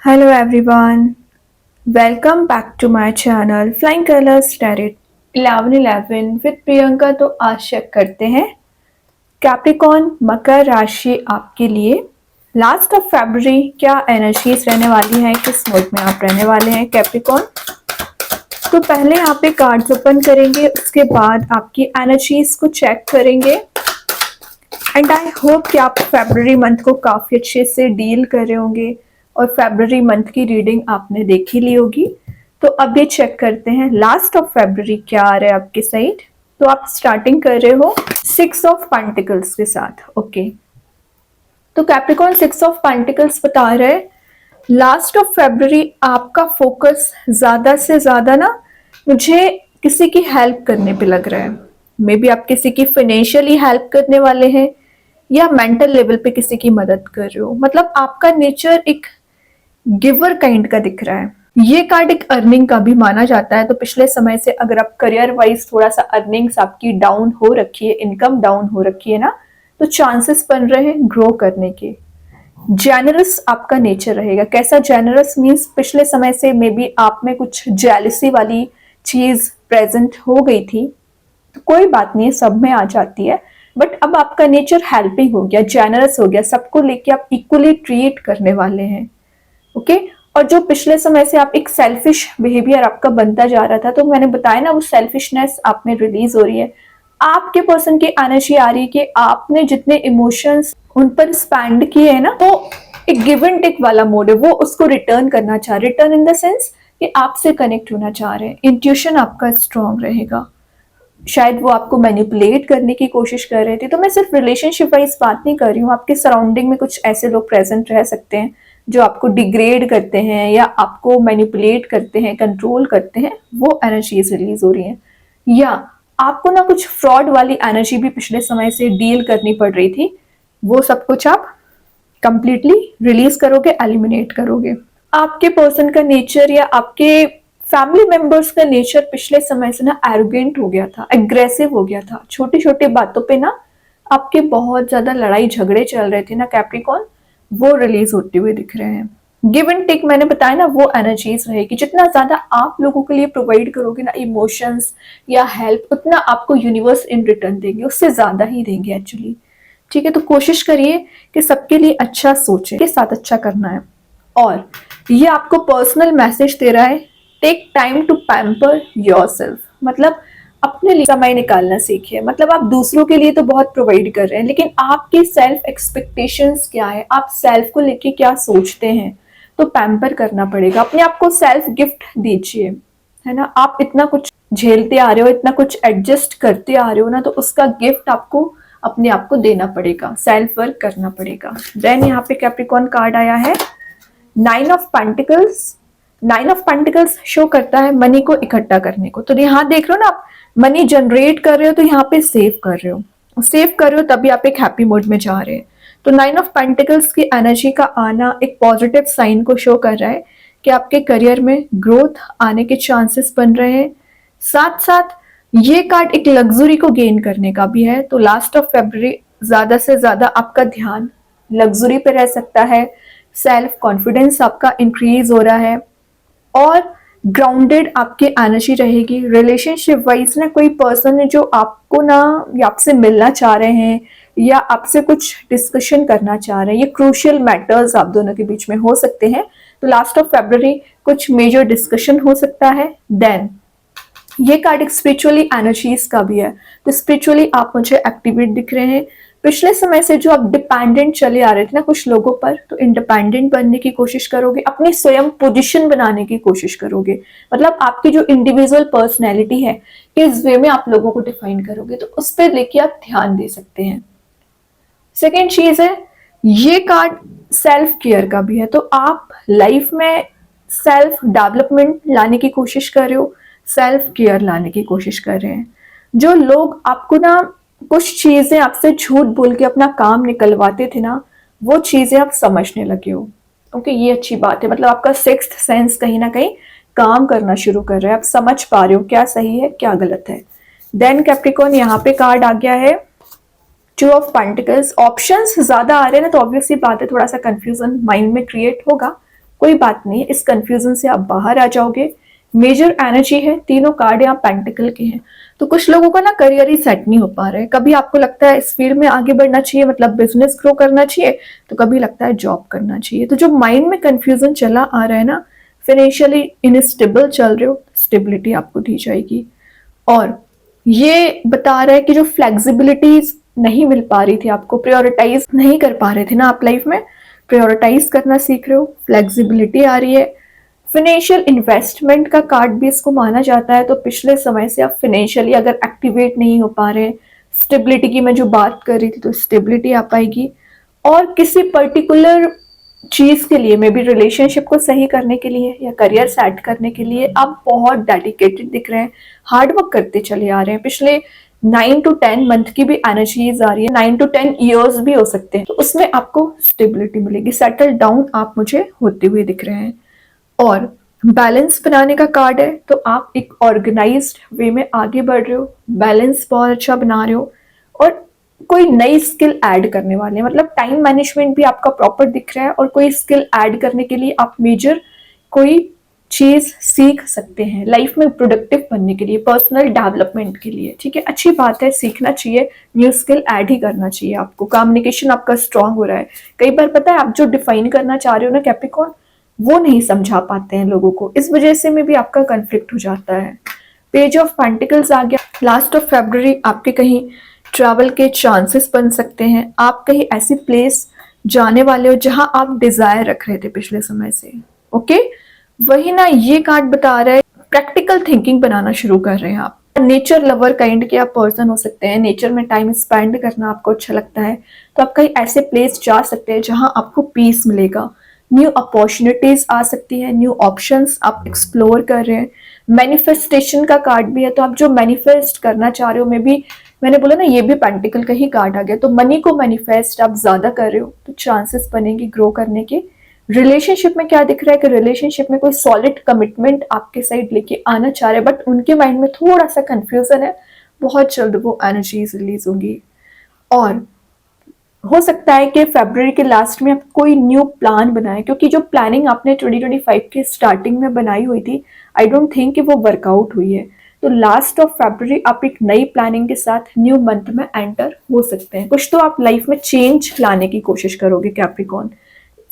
Hello everyone, welcome back to my channel Flying Colors Tarot 1111 with Priyanka. तो आज check करते हैं कैप्रिकॉन मकर राशि आपके लिए लास्ट ऑफ फरवरी क्या एनर्जीज रहने वाली हैं, किस मोड में आप रहने वाले हैं कैप्रिकॉन। तो पहले यहाँ पे कार्ड्स ओपन करेंगे, उसके बाद आपकी एनर्जीज को चेक करेंगे एंड आई होप कि आप फरवरी मंथ को काफ़ी अच्छे से डील कर रहे होंगे और फरवरी मंथ की रीडिंग आपने देख ही ली होगी। तो अब ये चेक करते हैं लास्ट ऑफ फरवरी क्या आ रहा है आपके साइड। तो आप स्टार्टिंग कर रहे हो 6 ऑफ पेंटिकल्स के साथ। ओके, तो कैप्रिकॉन 6 ऑफ पेंटिकल्स बता रहे हैं लास्ट ऑफ फरवरी आपका फोकस ज़्यादा से ज़्यादा ना मुझे किसी की हेल्प करने पे लग रहा है। मे बी आप किसी की फाइनेंशियली हेल्प करने वाले हैं या मेंटल लेवल पे किसी की मदद कर रहे हो। मतलब आपका नेचर एक गिवर काइंड का दिख रहा है। ये कार्ड एक अर्निंग का भी माना जाता है। तो पिछले समय से अगर आप करियर वाइज थोड़ा सा अर्निंग्स आपकी डाउन हो रखी है, इनकम डाउन हो रखी है ना, तो चांसेस बन रहे हैं ग्रो करने के। जेनरस आपका नेचर रहेगा। कैसा जेनरस मीन्स पिछले समय से मे बी आप में कुछ जेलसी वाली चीज प्रेजेंट हो गई थी, तो कोई बात नहीं है, सब में आ जाती है। बट अब आपका नेचर हेल्पिंग हो गया, जेनरस हो गया, सबको लेके आप इक्वली ट्रीट करने वाले हैं। ओके, और जो पिछले समय से आप एक सेल्फिश बिहेवियर आपका बनता जा रहा था, तो मैंने बताया ना वो सेल्फिशनेस आप में रिलीज हो रही है। आपके पर्सन की एनर्जी आ रही है कि आपने जितने इमोशंस उन पर स्पेंड किए हैं ना, तो एक गिव एंड टेक वाला मोड है, वो उसको रिटर्न करना चाह रहे। रिटर्न इन द सेंस कि आपसे कनेक्ट होना चाह रहे हैं। इंट्यूशन आपका स्ट्रांग रहेगा। शायद वो आपको मैनिपुलेट करने की कोशिश कर रहे थे। तो मैं सिर्फ रिलेशनशिप वाइज बात नहीं कर रही हूँ, आपके सराउंडिंग में कुछ ऐसे लोग प्रेजेंट रह सकते हैं जो आपको डिग्रेड करते हैं या आपको मैनिपुलेट करते हैं, कंट्रोल करते हैं। वो एनर्जीज रिलीज हो रही हैं। या आपको ना कुछ फ्रॉड वाली एनर्जी भी पिछले समय से डील करनी पड़ रही थी, वो सब कुछ आप कंप्लीटली रिलीज करोगे, एलिमिनेट करोगे। आपके पर्सन का नेचर या आपके फैमिली मेंबर्स का नेचर पिछले समय से ना एरोगेंट हो गया था, एग्रेसिव हो गया था। छोटी छोटी बातों पे ना आपके बहुत ज्यादा लड़ाई झगड़े चल रहे थे ना कैप्रिकॉन, वो रिलीज होते हुए दिख रहे हैं। गिव एंड टेक मैंने बताया ना, वो एनर्जीज रहेगी। जितना ज्यादा आप लोगों के लिए प्रोवाइड करोगे ना इमोशंस या हेल्प, उतना आपको यूनिवर्स इन रिटर्न देंगे, उससे ज्यादा ही देंगे एक्चुअली। ठीक है, तो कोशिश करिए कि सबके लिए अच्छा सोचें, के साथ अच्छा करना है। और ये आपको पर्सनल मैसेज दे रहा है, take time to pamper yourself. मतलब अपने लिए समय निकालना सीखिए। मतलब आप दूसरों के लिए तो बहुत प्रोवाइड कर रहे हैं, लेकिन आपकी सेल्फ एक्सपेक्टेशंस क्या है, आप सेल्फ को लेके क्या सोचते हैं, तो पैम्पर करना पड़ेगा। अपने आप को सेल्फ गिफ्ट दीजिए, है ना। आप इतना कुछ झेलते आ रहे हो, इतना कुछ एडजस्ट करते आ रहे हो ना, तो उसका गिफ्ट आपको अपने आप को देना पड़ेगा, सेल्फ वर्क करना पड़ेगा। देन यहाँ पे कैप्रिकॉन कार्ड आया है 9 of pentacles. 9 of pentacles show करता है मनी को इकट्ठा करने को। तो यहाँ देख रहे हो ना, आप मनी जनरेट कर रहे हो, तो यहाँ पे सेव कर रहे हो, सेव कर रहे हो, तभी आप एक हैप्पी मोड में जा रहे हैं। तो 9 ऑफ पेंटिकल्स की एनर्जी का आना एक पॉजिटिव साइन को शो कर रहा है कि आपके करियर में ग्रोथ आने के चांसेस बन रहे हैं। साथ साथ ये कार्ड एक लग्जरी को गेन करने का भी है। तो लास्ट ऑफ फरवरी ज्यादा से ज्यादा आपका ध्यान लग्जरी पे रह सकता है। सेल्फ कॉन्फिडेंस आपका इंक्रीज हो रहा है और ग्राउंडेड आपकी एनर्जी रहेगी। रिलेशनशिप वाइज ना कोई पर्सन है जो आपको ना या आपसे मिलना चाह रहे हैं या आपसे कुछ डिस्कशन करना चाह रहे हैं। ये क्रूशियल मैटर्स आप दोनों के बीच में हो सकते हैं। तो लास्ट ऑफ फरवरी कुछ मेजर डिस्कशन हो सकता है। देन ये कार्ड एक स्पिरिचुअली एनर्जीज का भी है। तो स्पिरिचुअली आप मुझे एक्टिवेट दिख रहे हैं। पिछले समय से जो आप डिपेंडेंट चले आ रहे थे ना कुछ लोगों पर, तो इंडिपेंडेंट बनने की कोशिश करोगे, अपनी स्वयं पोजीशन बनाने की कोशिश करोगे। मतलब आपकी जो इंडिविजुअल पर्सनैलिटी है, किस वे में आप लोगों को डिफाइन करोगे, तो उस पर लेके आप ध्यान दे सकते हैं। सेकेंड चीज है, ये कार्ड सेल्फ केयर का भी है। तो आप लाइफ में सेल्फ डेवलपमेंट लाने की कोशिश कर रहे हो, सेल्फ केयर लाने की कोशिश कर रहे हैं। जो लोग आपको ना कुछ चीजें आपसे झूठ बोल के अपना काम निकलवाते थे ना, वो चीजें आप समझने लगे हो। ओके, ये अच्छी बात है। मतलब आपका सिक्स्थ सेंस कहीं ना कहीं काम करना शुरू कर रहा है, आप समझ पा रहे हो क्या सही है क्या गलत है। देन कैप्रिकॉन यहाँ पे कार्ड आ गया है 2 ऑफ पेंटिकल्स। ऑप्शंस ज्यादा आ रहे हैं ना, तो ऑब्वियसली बात है थोड़ा सा कंफ्यूजन माइंड में क्रिएट होगा, कोई बात नहीं है, इस कंफ्यूजन से आप बाहर आ जाओगे। मेजर एनर्जी है, तीनों कार्ड यहाँ पेंटिकल के हैं। तो कुछ लोगों का ना करियर ही सेट नहीं हो पा रहा है, कभी आपको लगता है इस फील्ड में आगे बढ़ना चाहिए, मतलब बिजनेस ग्रो करना चाहिए, तो कभी लगता है जॉब करना चाहिए। तो जो माइंड में कंफ्यूजन चला आ रहा है ना, फाइनेंशियली इनस्टेबल चल रहे हो, स्टेबिलिटी आपको दी जाएगी। और ये बता रहा है कि जो फ्लेक्सिबिलिटीज नहीं मिल पा रही थी आपको, प्रायोरिटाइज नहीं कर पा रहे थे ना आप लाइफ में, प्रायोरिटाइज करना सीख रहे हो, फ्लेक्सिबिलिटी आ रही है। फाइनेंशियल इन्वेस्टमेंट का कार्ड भी इसको माना जाता है। तो पिछले समय से आप फाइनेंशियली अगर एक्टिवेट नहीं हो पा रहे, स्टेबिलिटी की मैं जो बात कर रही थी, तो स्टेबिलिटी आ पाएगी। और किसी पर्टिकुलर चीज के लिए, मे बी रिलेशनशिप को सही करने के लिए या करियर सेट करने के लिए आप बहुत डेडिकेटेड दिख रहे हैं, हार्ड वर्क करते चले आ रहे हैं। पिछले 9 to 10 मंथ की भी एनर्जीज आ रही है, 9 to 10 years भी हो सकते हैं, तो उसमें आपको स्टेबिलिटी मिलेगी, सेटल डाउन आप मुझे होते हुए दिख रहे हैं। और बैलेंस बनाने का कार्ड है, तो आप एक ऑर्गेनाइज्ड वे में आगे बढ़ रहे हो, बैलेंस बहुत अच्छा बना रहे हो, और कोई नई स्किल ऐड करने वाले हैं, मतलब टाइम मैनेजमेंट भी आपका प्रॉपर दिख रहा है, और कोई स्किल ऐड करने के लिए आप मेजर कोई चीज सीख सकते हैं लाइफ में प्रोडक्टिव बनने के लिए, पर्सनल डेवलपमेंट के लिए। ठीक है, अच्छी बात है, सीखना चाहिए, न्यू स्किल ऐड ही करना चाहिए आपको। कम्युनिकेशन आपका स्ट्रांग हो रहा है। कई बार पता है, आप जो डिफाइन करना चाह रहे हो ना कैप्रिकॉर्न, वो नहीं समझा पाते हैं लोगों को, इस वजह से में भी आपका कंफ्लिक्ट हो जाता है। पेज ऑफ पेंटिकल्स आ गया। लास्ट ऑफ फेब्रुअरी आपके कहीं ट्रैवल के चांसेस बन सकते हैं, आप कहीं ऐसी प्लेस जाने वाले हो जहां आप डिजायर रख रहे थे पिछले समय से। ओके, वही ना ये कार्ड बता रहा है, प्रैक्टिकल थिंकिंग बनाना शुरू कर रहे हैं आप। नेचर लवर काइंड के आप पर्सन हो सकते हैं, नेचर में टाइम स्पेंड करना आपको अच्छा लगता है, तो आप कहीं ऐसे प्लेस जा सकते हैं जहां आपको पीस मिलेगा। न्यू अपॉर्चुनिटीज आ सकती है, न्यू ऑप्शंस आप एक्सप्लोर कर रहे हैं। मैनिफेस्टेशन का कार्ड भी है, तो आप जो मैनिफेस्ट करना चाह रहे हो, मे बी मैंने बोला ना ये भी पेंटिकल का ही कार्ड आ गया, तो मनी को मैनिफेस्ट आप ज्यादा कर रहे हो, तो चांसेस बनेंगे ग्रो करने के। रिलेशनशिप में क्या दिख रहा है कि रिलेशनशिप में कोई सॉलिड कमिटमेंट आपके साइड लेके आना चाह रहे हैं, बट उनके माइंड में थोड़ा सा कंफ्यूजन है, बहुत जल्द वो एनर्जीज रिलीज होंगी। और हो सकता है कि फरवरी के लास्ट में आप कोई न्यू प्लान बनाएं, क्योंकि जो प्लानिंग आपने 2025 के स्टार्टिंग में बनाई हुई थी, आई डोंट थिंक कि वो वर्कआउट हुई है। तो लास्ट ऑफ फरवरी आप एक नई प्लानिंग के साथ न्यू मंथ में एंटर हो सकते हैं। कुछ तो आप लाइफ में चेंज लाने की कोशिश करोगे कैप्रिकॉर्न।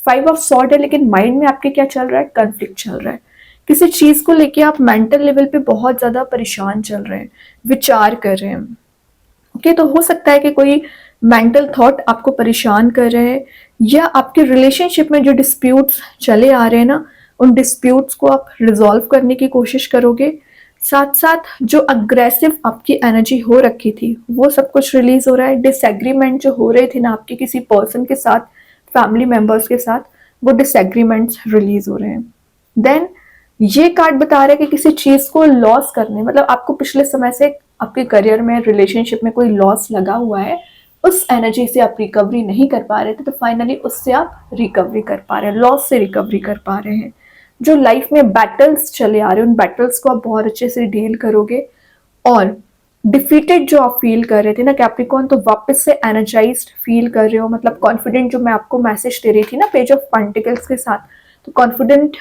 5 ऑफ सॉर्ड है, लेकिन माइंड में आपके क्या चल रहा है, कन्फ्लिक्ट चल रहा है। किसी चीज को लेके आप मेंटल लेवल पे बहुत ज्यादा परेशान चल रहे हैं, विचार कर रहे हैं। ओके, तो हो सकता है कि कोई मेंटल थॉट आपको परेशान कर रहे हैं, या आपके रिलेशनशिप में जो डिस्प्यूट्स चले आ रहे हैं ना, उन डिस्प्यूट्स को आप रिजॉल्व करने की कोशिश करोगे। साथ साथ जो अग्रेसिव आपकी एनर्जी हो रखी थी, वो सब कुछ रिलीज हो रहा है। डिसएग्रीमेंट जो हो रहे थे ना आपके किसी पर्सन के साथ, फैमिली मेंबर्स के साथ, वो डिसएग्रीमेंट्स रिलीज हो रहे हैं। देन ये कार्ड बता रहा है कि किसी चीज को लॉस करने, मतलब आपको पिछले समय से आपके करियर में, रिलेशनशिप में कोई लॉस लगा हुआ है, उस एनर्जी से आप रिकवरी नहीं कर पा रहे थे, तो फाइनली उससे आप रिकवरी कर पा रहे हैं, लॉस से रिकवरी कर पा रहे हैं। जो लाइफ में बैटल्स चले आ रहे हैं, उन बैटल्स को आप बहुत अच्छे से डील करोगे। और डिफीटेड जो आप फील कर रहे थे ना कैप्रिकॉर्न, तो वापस से एनर्जाइज्ड फील कर रहे हो, मतलब कॉन्फिडेंट, जो मैं आपको मैसेज दे रही थी ना पेज ऑफ पेंटिकल्स के साथ, तो कॉन्फिडेंट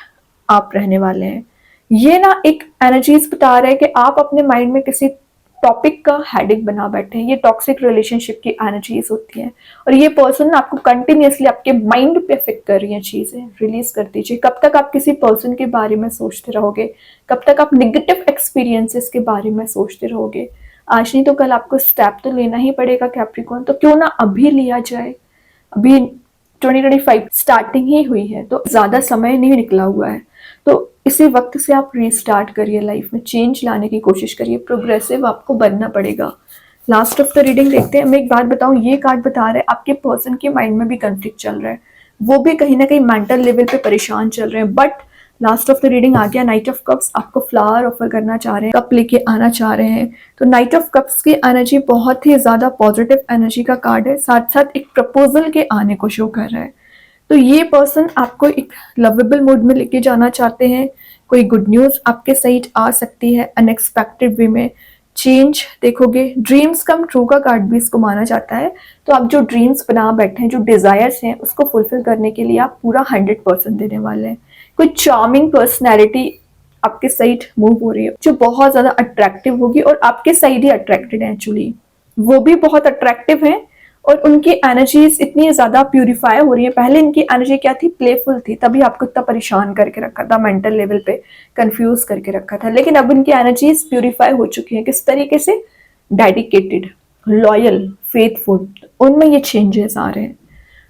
आप रहने वाले हैं। ये ना एक एनर्जीज बता रहा है कि आप अपने माइंड में किसी टॉपिक का हेडिक बना बैठे हैं, ये टॉक्सिक रिलेशनशिप की एनर्जीज होती हैं, और ये पर्सन आपको कंटिन्यूसली आपके माइंड पे अफेक्ट कर रही हैं चीजें, रिलीज कर दीजिए। कब तक आप किसी पर्सन के बारे में सोचते रहोगे, कब तक आप निगेटिव एक्सपीरियंसेस के बारे में सोचते रहोगे। आज नहीं तो कल आपको स्टेप तो लेना ही पड़ेगा कैप्रिकॉर्न, तो क्यों ना अभी लिया जाए। अभी 2025 स्टार्टिंग ही हुई है, तो ज्यादा समय नहीं निकला हुआ है, तो इसी वक्त से आप रीस्टार्ट करिए, लाइफ में चेंज लाने की कोशिश करिए, प्रोग्रेसिव आपको बनना पड़ेगा। लास्ट ऑफ द रीडिंग देखते हैं। मैं एक बात बताऊं, ये कार्ड बता रहा है आपके पर्सन के माइंड में भी कंफ्लिक्ट चल रहा है, वो भी कहीं ना कहीं मेंटल लेवल पे परेशान चल रहे हैं। But last of the reading आ गया नाइट ऑफ कप्स, आपको फ्लावर ऑफर करना चाह रहे हैं, कप लेके आना चाह रहे हैं। तो नाइट ऑफ कप्स की एनर्जी बहुत ही ज्यादा पॉजिटिव एनर्जी का कार्ड है, साथ साथ एक प्रपोजल के आने को शो कर रहा है। तो ये पर्सन आपको एक लवेबल मूड में लेके जाना चाहते हैं, कोई गुड न्यूज आपके साइड आ सकती है, अनएक्सपेक्टेड वे में चेंज देखोगे। ड्रीम्स कम ट्रू का कार्ड भी इसको माना जाता है, तो आप जो ड्रीम्स बना बैठे हैं, जो डिजायर्स हैं, उसको फुलफिल करने के लिए आप पूरा 100% देने वाले हैं। कोई चार्मिंग पर्सनैलिटी आपके साइड मूव हो रही है जो बहुत ज्यादा अट्रैक्टिव होगी, और आपके साइड ही अट्रैक्टेड है एक्चुअली, वो भी बहुत अट्रैक्टिव है और उनकी एनर्जीज इतनी ज्यादा प्यूरिफाई हो रही है। पहले इनकी एनर्जी क्या थी, प्लेफुल थी, तभी आपको इतना परेशान करके रखा था, मेंटल लेवल पे कंफ्यूज करके रखा था। लेकिन अब इनकी एनर्जीज प्यूरिफाई हो चुकी है, किस तरीके से, डेडिकेटेड, लॉयल, फेथफुल, उनमें ये चेंजेस आ रहे हैं।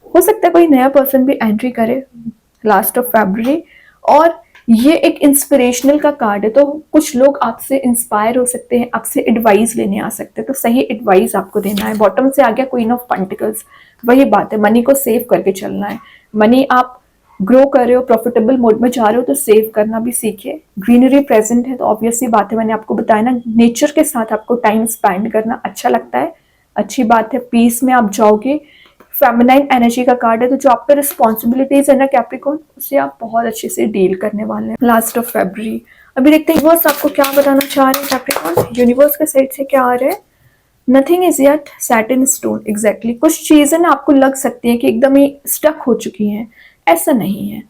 हो सकता है कोई नया पर्सन भी एंट्री करे लास्ट ऑफ फरवरी, और ये एक इंस्पिरेशनल का कार्ड है, तो कुछ लोग आपसे इंस्पायर हो सकते हैं, आपसे एडवाइस लेने आ सकते हैं, तो सही एडवाइस आपको देना है। बॉटम से आ गया क्वीन ऑफ पेंटिकल्स, वही बात है, मनी को सेव करके चलना है। मनी आप ग्रो कर रहे हो, प्रॉफिटेबल मोड में जा रहे हो, तो सेव करना भी सीखिए। ग्रीनरी प्रेजेंट है तो ऑब्वियसली बात है, मैंने आपको बताया ना, नेचर के साथ आपको टाइम स्पेंड करना अच्छा लगता है, अच्छी बात है। पीस में आप जाओगे, फेमिनाइन एनर्जी का कार्ड है, तो जो आप पे रिस्पॉन्सिबिलिटीज है ना कैप्रिकॉर्न, उससे आप बहुत अच्छे से डील करने वाले हैं लास्ट ऑफ फरवरी। अभी देखते हैं यूनिवर्स आपको क्या बताना चाह रहे हैं कैप्रिकॉर्न। यूनिवर्स के साइड से क्या आ रहा है, nothing is yet set in stone. Exactly, कुछ चीजें ना आपको लग सकती हैं कि एकदम ही स्टक हो चुकी हैं, ऐसा नहीं है।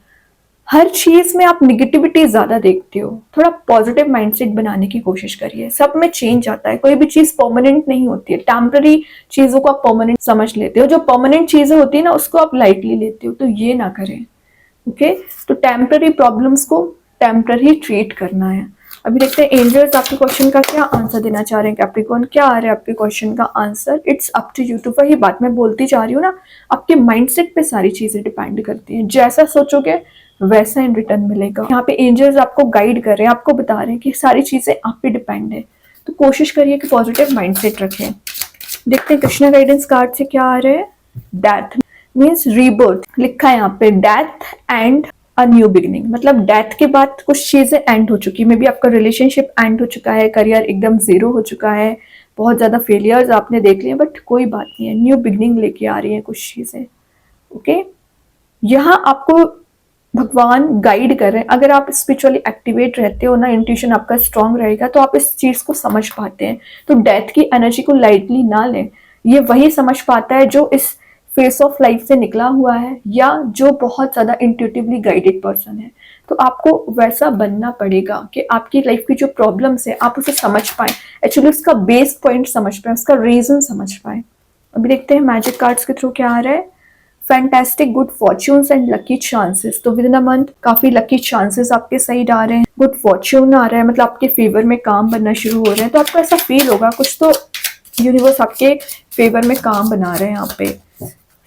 हर चीज में आप निगेटिविटी ज्यादा देखते हो, थोड़ा पॉजिटिव माइंडसेट बनाने की कोशिश करिए। सब में चेंज आता है, कोई भी चीज परमानेंट नहीं होती है। टेम्पररी चीजों को आप परमानेंट समझ लेते हो, जो परमानेंट चीजें होती है ना उसको आप लाइटली लेते हो, तो ये ना करें। ओके, तो टेम्पररी प्रॉब्लम्स को टेम्पररी ट्रीट करना है। अभी देखते हैं एंजल्स आपके क्वेश्चन का क्या आंसर देना चाह रहे हैं कैप्रिकॉर्न, क्या आ रहा है आपके क्वेश्चन का answer. It's up to you too, वही बात मैं बोलती जा रही हूँ ना, आपके माइंडसेट पे सारी चीजें डिपेंड करती हैं। जैसा सोचोगे वैसा इन रिटर्न मिलेगा। यहाँ पे एंजल्स आपको गाइड कर रहे हैं, आपको बता रहे हैं कि सारी चीजें आप पे डिपेंड है, तो कोशिश करिए कि पॉजिटिव माइंडसेट रखें। देखते हैं कृष्णा गाइडेंस कार्ड से क्या आ रहे हैं। डेथ मीन्स रीबर्थ लिखा है यहाँ पे, death and a new beginning, मतलब डेथ के बाद कुछ चीजें एंड हो चुकी है। मे बी आपका रिलेशनशिप एंड हो चुका है, करियर एकदम जीरो हो चुका है, बहुत ज्यादा फेलियर्स आपने देख लिए, बट कोई बात नहीं है, न्यू बिगिनिंग लेके आ रही है कुछ चीजें। ओके, यहाँ आपको भगवान गाइड कर रहे हैं। अगर आप स्पिरिचुअली एक्टिवेट रहते हो ना, इंट्यूशन आपका स्ट्रांग रहेगा, तो आप इस चीज को समझ पाते हैं। तो डेथ की एनर्जी को लाइटली ना लें, ये वही समझ पाता है जो इस फेस ऑफ लाइफ से निकला हुआ है, या जो बहुत ज्यादा इंट्यूटिवली गाइडेड पर्सन है। तो आपको वैसा बनना पड़ेगा कि आपकी लाइफ की जो प्रॉब्लम्स है आप उसे समझ पाए, एक्चुअली उसका बेस पॉइंट समझ पाए, उसका रीजन समझ पाए। अभी देखते हैं मैजिक कार्ड्स के थ्रू क्या आ रहा है। Fantastic good fortunes and lucky chances, तो विद इन अ मंथ काफी लकी चांसेस आपके साइड आ रहे हैं, गुड फॉर्च्यून आ रहा है, मतलब आपके फेवर में काम बनना शुरू हो रहे हैं। तो आपको ऐसा फील होगा कुछ तो यूनिवर्स आपके फेवर में काम बना रहे हैं। यहाँ पे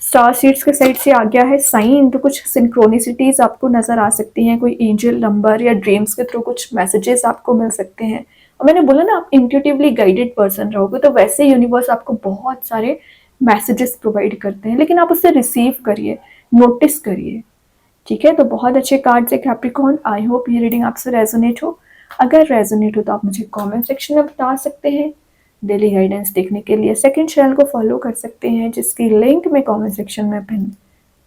स्टार सीड्स के साइड से आ गया है साइन, तो कुछ सिंक्रोनिसिटीज आपको नजर आ सकती हैं, कोई एंजल नंबर या ड्रीम्स के थ्रू कुछ मैसेजेस आपको मिल सकते हैं। और मैंने बोला ना, आप इंट्यूटिवली गाइडेड पर्सन रहोगे, तो वैसे यूनिवर्स आपको बहुत सारे मैसेजेस प्रोवाइड करते हैं, लेकिन आप उससे रिसीव करिए, नोटिस करिए। ठीक है, तो बहुत अच्छे कार्ड्स है कैप्रिकॉर्न। आई होप ये रीडिंग आपसे रेजोनेट हो। अगर रेजोनेट हो तो आप मुझे कमेंट सेक्शन में बता सकते हैं। डेली गाइडेंस देखने के लिए सेकंड चैनल को फॉलो कर सकते हैं, जिसकी लिंक मैं कमेंट सेक्शन में पिन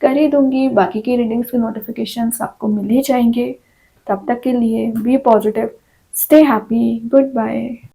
कर ही दूंगी। बाकी की रीडिंग्स के नोटिफिकेशंस आपको मिल ही जाएंगे। तब तक के लिए be positive, stay happy, good bye.